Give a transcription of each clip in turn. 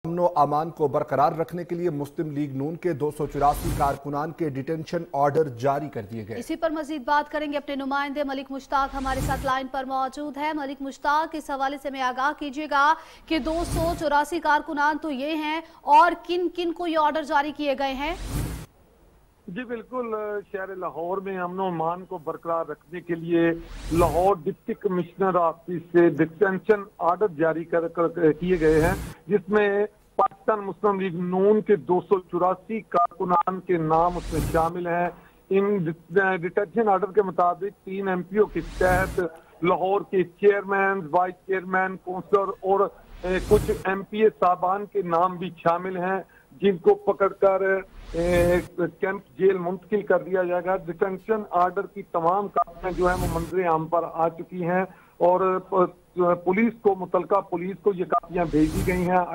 अमन व अमान को बरकरार रखने के लिए मुस्लिम लीग नून के 284 कारकुनान के डिटेंशन ऑर्डर जारी कर दिए गए। इसी पर मजीद बात करेंगे अपने नुमाइंदे मलिक मुश्ताक हमारे साथ लाइन पर मौजूद है। मलिक मुश्ताक, इस हवाले से मैं आगाह कीजिएगा कि 284 कारकुनान तो ये हैं और किन किन को ये ऑर्डर जारी किए गए हैं? जी बिल्कुल, शहर लाहौर में अमन और अमान को बरकरार रखने के लिए लाहौर डिप्टी कमिश्नर ऑफिस से डिटेंशन ऑर्डर जारी किए गए हैं, जिसमें पाकिस्तान मुस्लिम लीग नून के 284 कारकुनान के नाम उसमें शामिल हैं। इन डिटेंशन ऑर्डर के मुताबिक 3 MPO के तहत लाहौर के चेयरमैन, वाइस चेयरमैन, काउंसलर और कुछ MPA साहबान के नाम भी शामिल हैं, जिनको पकड़कर कैंप जेल मुंतकिल कर दिया जाएगा। डिटेंशन ऑर्डर की तमाम कापियां जो है वो मंजर आम पर आ चुकी हैं और पुलिस को, मुतलका पुलिस को ये कापियां भेज दी गई हैं,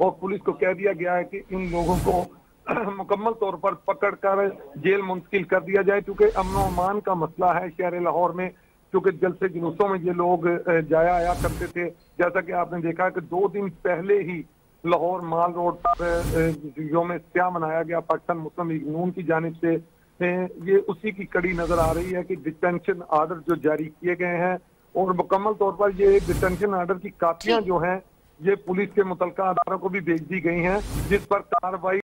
और पुलिस को कह दिया गया है कि इन लोगों को मुकम्मल तौर पर पकड़कर जेल मुंतकिल कर दिया जाए, क्योंकि अमन व अमान का मसला है शहर लाहौर में, क्योंकि जलसे जुलूसों में ये लोग जाया आया करते थे। जैसा कि आपने देखा कि 2 दिन पहले ही लाहौर माल रोड पर यौम स्याह मनाया गया पाकिस्तान मुस्लिम लीग नून की जानिब से। ये उसी की कड़ी नजर आ रही है कि डिटेंशन ऑर्डर जो जारी किए गए हैं और मुकम्मल तौर पर ये डिटेंशन ऑर्डर की कापियां जो हैं ये पुलिस के मुतलका अदारों को भी भेज दी गई हैं, जिस पर कार्रवाई